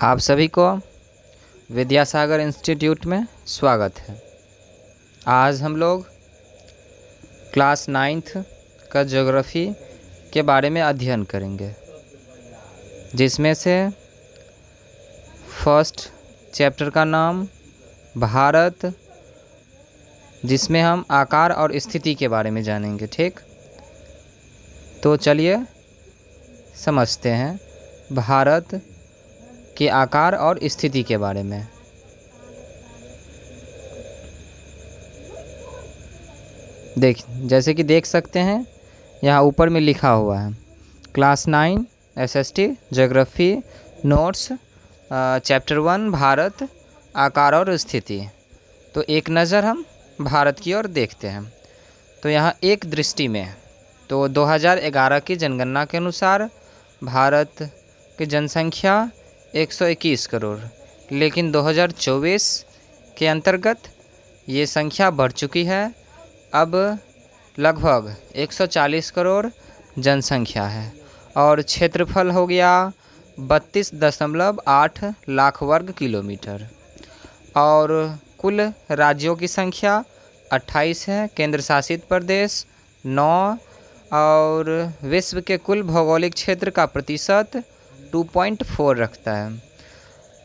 आप सभी को विद्यासागर इंस्टीट्यूट में स्वागत है। आज हम लोग क्लास 9th का ज्योग्राफी के बारे में अध्ययन करेंगे, जिसमें से फर्स्ट चैप्टर का नाम भारत, जिसमें हम आकार और स्थिति के बारे में जानेंगे। ठीक, तो चलिए समझते हैं भारत के आकार और स्थिति के बारे में। जैसे कि देख सकते हैं यहाँ ऊपर में लिखा हुआ है class 9 SST geography notes chapter 1 Bharat आकार और स्थिति। तो एक नज़र हम भारत की ओर देखते हैं। तो यहाँ एक दृष्टि में तो 2011 की जनगणना के अनुसार भारत की जनसंख्या 121 करोड़, लेकिन 2024 के अंतर्गत ये संख्या बढ़ चुकी है। अब लगभग 140 करोड़ जनसंख्या है और क्षेत्रफल हो गया 32.8 लाख वर्ग किलोमीटर। और कुल राज्यों की संख्या 28 है, केंद्र शासित प्रदेश 9 और विश्व के कुल भौगोलिक क्षेत्र का प्रतिशत 2.4 रखता है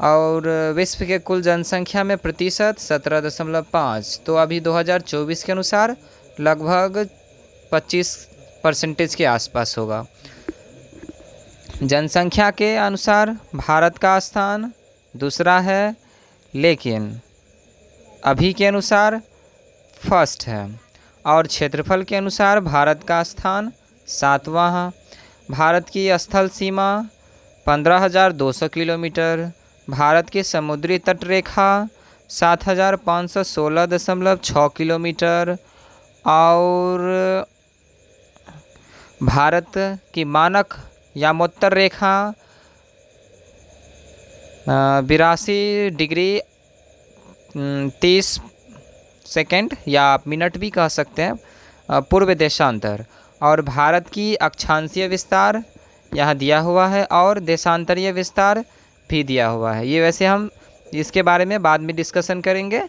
और विश्व के कुल जनसंख्या में प्रतिशत 17.5। तो अभी 2024 के अनुसार लगभग 25% के आसपास होगा। जनसंख्या के अनुसार भारत का स्थान दूसरा है, लेकिन अभी के अनुसार फर्स्ट है। और क्षेत्रफल के अनुसार भारत का स्थान 7वां है। भारत की स्थल सीमा 15,200 किलोमीटर, भारत की समुद्री तट रेखा 7,516.6 किलोमीटर और भारत की मानक यामोत्तर रेखा 82 डिग्री 30 सेकंड या आप मिनट भी कह सकते हैं पूर्व देशांतर। और भारत की अक्षांशीय विस्तार यहाँ दिया हुआ है और देशांतरीय विस्तार भी दिया हुआ है। ये वैसे हम इसके बारे में बाद में डिस्कशन करेंगे।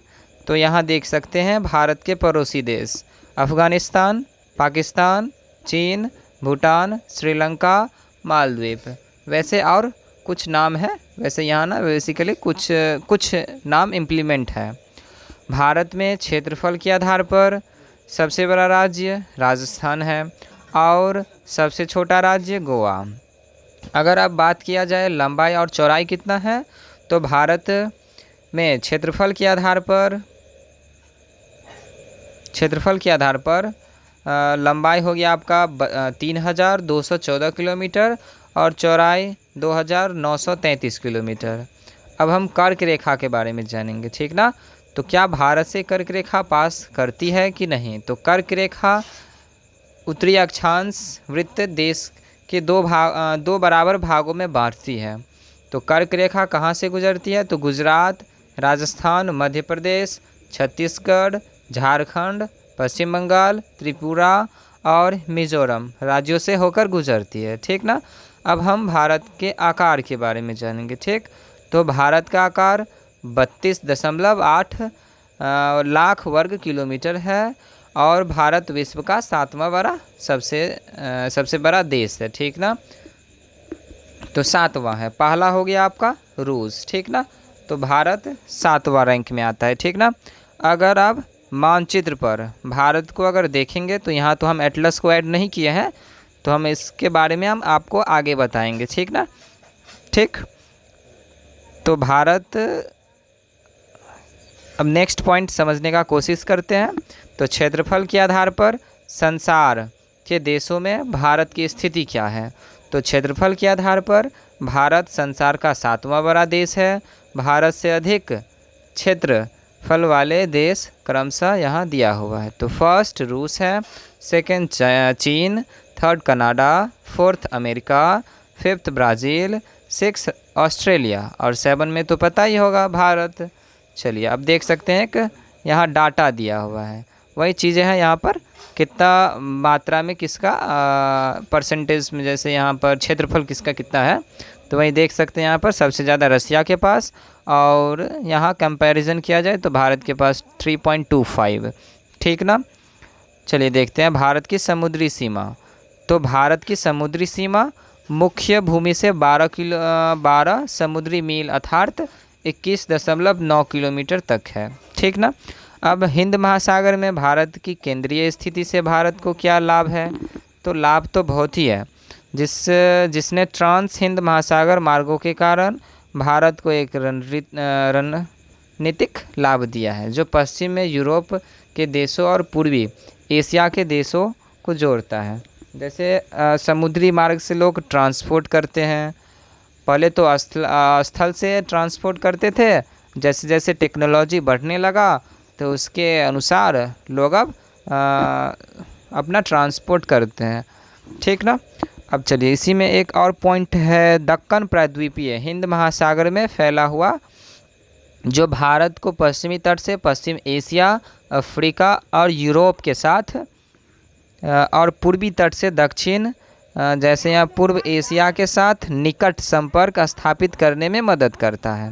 तो यहाँ देख सकते हैं भारत के पड़ोसी देश अफ़गानिस्तान, पाकिस्तान, चीन, भूटान, श्रीलंका, मालदीव, वैसे और कुछ नाम है। वैसे यहाँ ना बेसिकली कुछ नाम इम्प्लीमेंट है। भारत में क्षेत्रफल के आधार पर सबसे बड़ा राज्य राजस्थान है और सबसे छोटा राज्य गोवा। अगर अब बात किया जाए लंबाई और चौड़ाई कितना है, तो भारत में क्षेत्रफल के आधार पर लंबाई हो गया आपका 3,214 किलोमीटर और चौड़ाई 2,933 किलोमीटर। अब हम कर्क रेखा के बारे में जानेंगे, ठीक ना। तो क्या भारत से कर्क रेखा पास करती है कि नहीं? तो कर्क रेखा उत्तरी अक्षांश वृत्त देश के दो बराबर भागों में बांटती है। तो कर्क रेखा कहाँ से गुजरती है? तो गुजरात, राजस्थान, मध्य प्रदेश, छत्तीसगढ़, झारखंड, पश्चिम बंगाल, त्रिपुरा और मिजोरम राज्यों से होकर गुजरती है, ठीक ना। अब हम भारत के आकार के बारे में जानेंगे, ठीक। तो भारत का आकार 32.8 लाख वर्ग किलोमीटर है और भारत विश्व का 7वां बड़ा सबसे बड़ा देश है, ठीक ना। तो 7वां है, पहला हो गया आपका रूस, ठीक ना। तो भारत 7वां रैंक में आता है, ठीक ना। अगर आप मानचित्र पर भारत को अगर देखेंगे तो यहाँ तो हम एटलस को ऐड नहीं किए हैं, तो हम इसके बारे में हम आपको आगे बताएंगे, ठीक ना। ठीक, तो भारत, अब नेक्स्ट पॉइंट समझने का कोशिश करते हैं। तो क्षेत्रफल के आधार पर संसार के देशों में भारत की स्थिति क्या है? तो क्षेत्रफल के आधार पर भारत संसार का 7वां बड़ा देश है। भारत से अधिक क्षेत्रफल वाले देश क्रमशः यहाँ दिया हुआ है। तो फर्स्ट रूस है, सेकंड चीन, third Canada, fourth America, fifth Brazil, 6 Australia और 7 में तो पता ही होगा भारत। चलिए अब देख सकते हैं कि यहाँ डाटा दिया हुआ है, वही चीज़ें हैं यहाँ पर कितना मात्रा में किसका परसेंटेज में, जैसे यहाँ पर क्षेत्रफल किसका कितना है तो वही देख सकते हैं यहाँ पर सबसे ज़्यादा रसिया के पास, और यहाँ कंपैरिजन किया जाए तो भारत के पास 3.25। ठीक ना। चलिए देखते हैं भारत की समुद्री सीमा। तो भारत की समुद्री सीमा मुख्य भूमि से 12 समुद्री मील अर्थात 21.9 किलोमीटर तक है। ठीक ना। अब हिंद महासागर में भारत की केंद्रीय स्थिति से भारत को क्या लाभ है? तो लाभ तो बहुत ही है, जिसने ट्रांस हिंद महासागर मार्गों के कारण भारत को एक रणनीतिक लाभ दिया है, जो पश्चिम में यूरोप के देशों और पूर्वी एशिया के देशों को जोड़ता है। जैसे समुद्री मार्ग से लोग ट्रांसपोर्ट करते हैं, पहले तो स्थल से ट्रांसपोर्ट करते थे, जैसे जैसे टेक्नोलॉजी बढ़ने लगा तो उसके अनुसार लोग अब अपना ट्रांसपोर्ट करते हैं। ठीक ना। अब चलिए इसी में एक और पॉइंट है, दक्कन प्रायद्वीपीय हिंद महासागर में फैला हुआ, जो भारत को पश्चिमी तट से पश्चिम एशिया, अफ्रीका और यूरोप के साथ और पूर्वी तट से दक्षिण जैसे यहाँ पूर्व एशिया के साथ निकट संपर्क स्थापित करने में मदद करता है।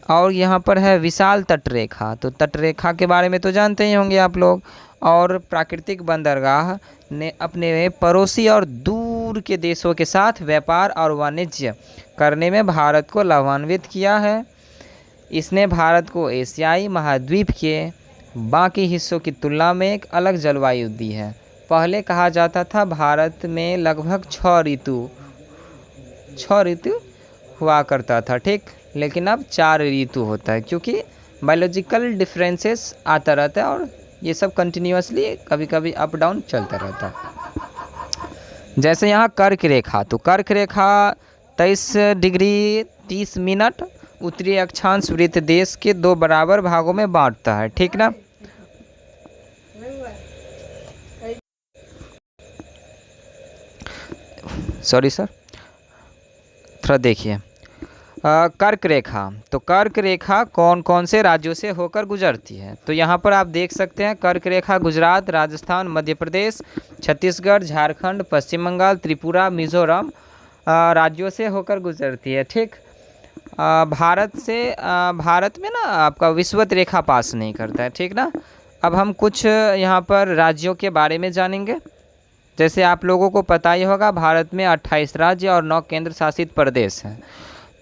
और यहाँ पर है विशाल तटरेखा। तो तटरेखा के बारे में तो जानते ही होंगे आप लोग। और प्राकृतिक बंदरगाह ने अपने पड़ोसी और दूर के देशों के साथ व्यापार और वाणिज्य करने में भारत को लाभान्वित किया है। इसने भारत को एशियाई महाद्वीप के बाकी हिस्सों की तुलना में एक अलग जलवायु दी है। पहले कहा जाता था भारत में लगभग 6 ऋतु हुआ करता था। ठीक, लेकिन अब 4 ऋतु होता है, क्योंकि बायोलॉजिकल डिफरेंसेस आता रहता है और ये सब कंटिन्यूअसली कभी कभी अप डाउन चलता रहता है। जैसे यहाँ कर्क रेखा, तो कर्क रेखा 23 डिग्री 30 मिनट उत्तरी अक्षांश वृत्त देश के 2 बराबर भागों में बांटता है। ठीक ना। सॉरी सर, थोड़ा देखिए कर्क रेखा। तो कर्क रेखा कौन कौन से राज्यों से होकर गुजरती है? तो यहाँ पर आप देख सकते हैं कर्क रेखा गुजरात, राजस्थान, मध्य प्रदेश, छत्तीसगढ़, झारखंड, पश्चिम बंगाल, त्रिपुरा, मिजोरम राज्यों से होकर गुजरती है। ठीक। भारत में ना आपका विषुवत रेखा पास नहीं करता है। ठीक ना। अब हम कुछ यहाँ पर राज्यों के बारे में जानेंगे। जैसे आप लोगों को पता ही होगा भारत में 28 राज्य और 9 केंद्र शासित प्रदेश हैं।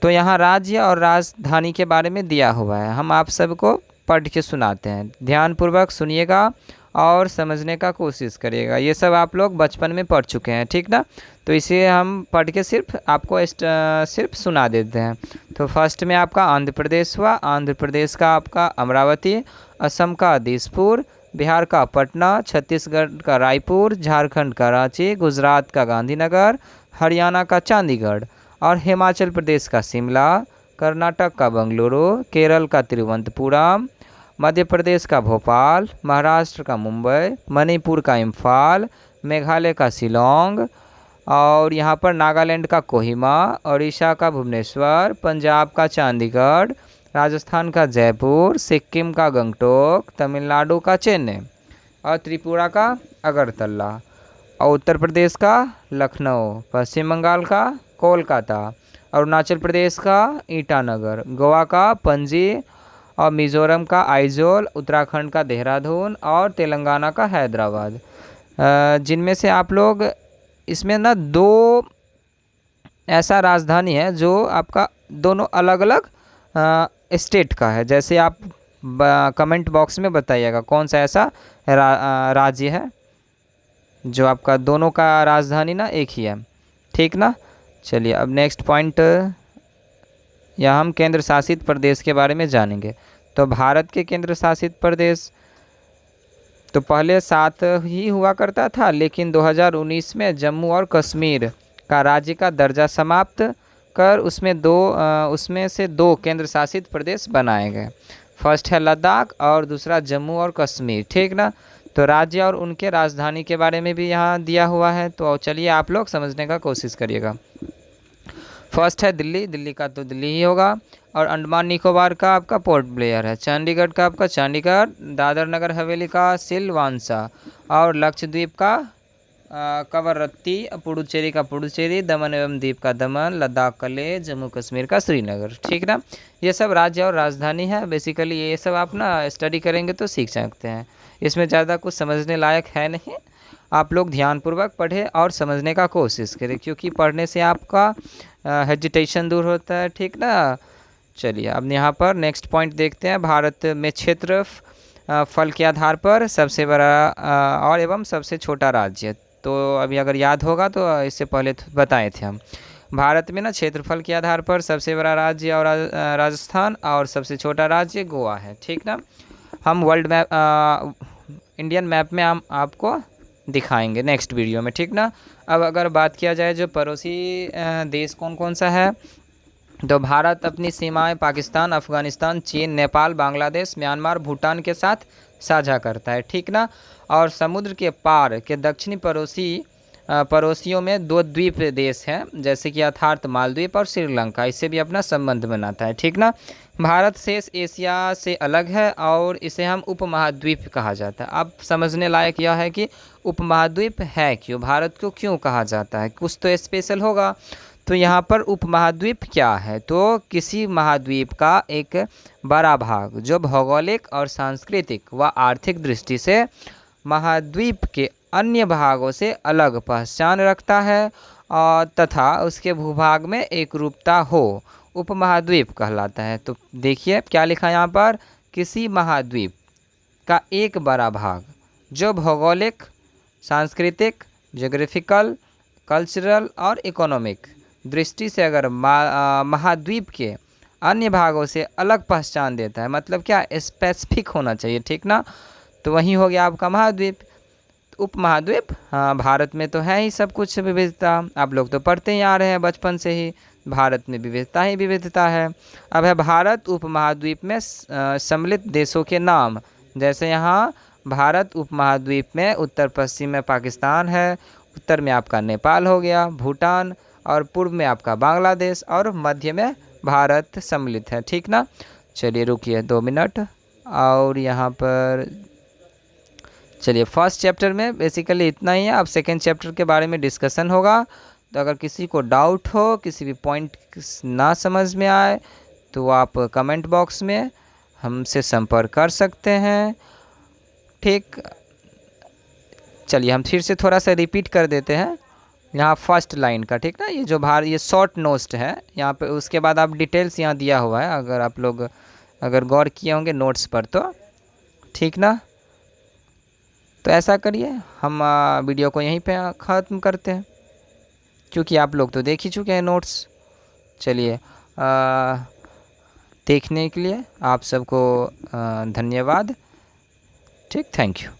तो यहाँ राज्य और राजधानी के बारे में दिया हुआ है, हम आप सबको पढ़ के सुनाते हैं। ध्यानपूर्वक सुनिएगा और समझने का कोशिश करिएगा। ये सब आप लोग बचपन में पढ़ चुके हैं। ठीक ना। तो इसे हम पढ़ के सिर्फ आपको सिर्फ सुना देते हैं। तो फर्स्ट में आपका आंध्र प्रदेश हुआ। आंध्र प्रदेश का आपका अमरावती, असम का दिसपुर, बिहार का पटना, छत्तीसगढ़ का रायपुर, झारखंड का रांची, गुजरात का गांधीनगर, हरियाणा का चंडीगढ़ और हिमाचल प्रदेश का शिमला, कर्नाटक का बेंगलुरु, केरल का तिरुवनंतपुरम, मध्य प्रदेश का भोपाल, महाराष्ट्र का मुंबई, मणिपुर का इम्फाल, मेघालय का शिलोंग और यहाँ पर नागालैंड का कोहिमा, उड़ीसा का भुवनेश्वर, पंजाब का चंडीगढ़, राजस्थान का जयपुर, सिक्किम का गंगटोक, तमिलनाडु का चेन्नई और त्रिपुरा का अगरतला और उत्तर प्रदेश का लखनऊ, पश्चिम बंगाल का कोलकाता, अरुणाचल प्रदेश का ईटानगर, गोवा का पणजी और मिज़ोरम का आइजोल, उत्तराखंड का देहरादून और तेलंगाना का हैदराबाद। जिनमें से आप लोग इसमें ना 2 ऐसा राजधानी है जो आपका दोनों अलग अलग स्टेट का है। जैसे आप कमेंट बॉक्स में बताइएगा कौन सा ऐसा राज्य है जो आपका दोनों का राजधानी ना एक ही है। ठीक ना। चलिए अब नेक्स्ट पॉइंट, यहाँ हम केंद्र शासित प्रदेश के बारे में जानेंगे। तो भारत के केंद्र शासित प्रदेश तो पहले 7 ही हुआ करता था, लेकिन 2019 में जम्मू और कश्मीर का राज्य का दर्जा समाप्त कर उसमें से 2 केंद्र शासित प्रदेश बनाए गए। फर्स्ट है लद्दाख और दूसरा जम्मू और कश्मीर। ठीक ना। तो राज्य और उनके राजधानी के बारे में भी यहाँ दिया हुआ है, तो चलिए आप लोग समझने का कोशिश करिएगा। फर्स्ट है दिल्ली, दिल्ली का तो दिल्ली ही होगा। और अंडमान निकोबार का आपका पोर्ट ब्लेयर है। चंडीगढ़ का आपका चंडीगढ़, दादर नगर हवेली का सिलवासा और लक्षद्वीप का कवरत्ती, पुडुचेरी का पुडुचेरी, दमन एवं दीप का दमन, लद्दाख का लेह, जम्मू कश्मीर का श्रीनगर। ठीक ना, ये सब राज्य और राजधानी है। बेसिकली ये सब आप ना स्टडी करेंगे तो सीख सकते हैं। इसमें ज़्यादा कुछ समझने लायक है नहीं, आप लोग ध्यानपूर्वक पढ़ें और समझने का कोशिश करें, क्योंकि पढ़ने से आपका हेजिटेशन दूर होता है। ठीक ना, चलिए अब यहाँ पर नेक्स्ट पॉइंट देखते हैं। भारत में क्षेत्र फल के आधार पर सबसे बड़ा और एवं सबसे छोटा राज्य। तो अभी अगर याद होगा तो इससे पहले बताए थे हम, भारत में ना क्षेत्रफल के आधार पर सबसे बड़ा राज्य और राजस्थान, और सबसे छोटा राज्य गोवा है। ठीक ना, हम वर्ल्ड मैप इंडियन मैप में हम आपको दिखाएंगे नेक्स्ट वीडियो में। ठीक ना, अब अगर बात किया जाए जो पड़ोसी देश कौन कौन सा है, तो भारत अपनी सीमाएं पाकिस्तान, अफ़गानिस्तान, चीन, नेपाल, बांग्लादेश, म्यांमार, भूटान के साथ साझा करता है। ठीक ना, और समुद्र के पार के दक्षिणी पड़ोसियों में 2 द्वीप देश हैं, जैसे कि अर्थात मालदीव और श्रीलंका, इससे भी अपना संबंध बनाता है। ठीक ना, भारत शेष एशिया से अलग है और इसे हम उपमहाद्वीप कहा जाता है। अब समझने लायक यह है कि उपमहाद्वीप है क्यों, भारत को क्यों कहा जाता है, कुछ तो स्पेशल होगा। तो यहाँ पर उपमहाद्वीप क्या है, तो किसी महाद्वीप का एक बड़ा भाग जो भौगोलिक और सांस्कृतिक व आर्थिक दृष्टि से महाद्वीप के अन्य भागों से अलग पहचान रखता है और तथा उसके भूभाग में एकरूपता हो, उपमहाद्वीप कहलाता है। तो देखिए क्या लिखा है यहाँ पर, किसी महाद्वीप का एक बड़ा भाग जो भौगोलिक, सांस्कृतिक, ज्योग्राफिकल, कल्चरल और इकोनॉमिक दृष्टि से अगर महाद्वीप के अन्य भागों से अलग पहचान देता है, मतलब क्या, स्पेसिफिक होना चाहिए। ठीक ना, तो वही हो गया आपका महाद्वीप। उपमहाद्वीप, हाँ, भारत में तो है ही सब कुछ विविधता, आप लोग तो पढ़ते ही आ रहे हैं बचपन से ही, भारत में विविधता ही विविधता है। अब है भारत उपमहाद्वीप में सम्मिलित देशों के नाम, जैसे यहाँ भारत उपमहाद्वीप में उत्तर पश्चिम में पाकिस्तान है, उत्तर में आपका नेपाल हो गया, भूटान, और पूर्व में आपका बांग्लादेश, और मध्य में भारत सम्मिलित है। ठीक ना, चलिए रुकिए 2 मिनट, और यहाँ पर चलिए फर्स्ट चैप्टर में बेसिकली इतना ही है। अब सेकेंड चैप्टर के बारे में डिस्कशन होगा। तो अगर किसी को डाउट हो, किसी भी पॉइंट ना समझ में आए, तो आप कमेंट बॉक्स में हमसे संपर्क कर सकते हैं। ठीक, चलिए हम फिर से थोड़ा सा रिपीट कर देते हैं यहाँ फर्स्ट लाइन का। ठीक ना, ये जो ये शॉर्ट नोट्स है यहाँ पे, उसके बाद आप डिटेल्स यहाँ दिया हुआ है, अगर आप लोग अगर गौर किए होंगे नोट्स पर तो। ठीक ना, तो ऐसा करिए, हम वीडियो को यहीं पे ख़त्म करते हैं, क्योंकि आप लोग तो देख ही चुके हैं नोट्स। चलिए देखने के लिए आप सबको धन्यवाद। ठीक, थैंक यू।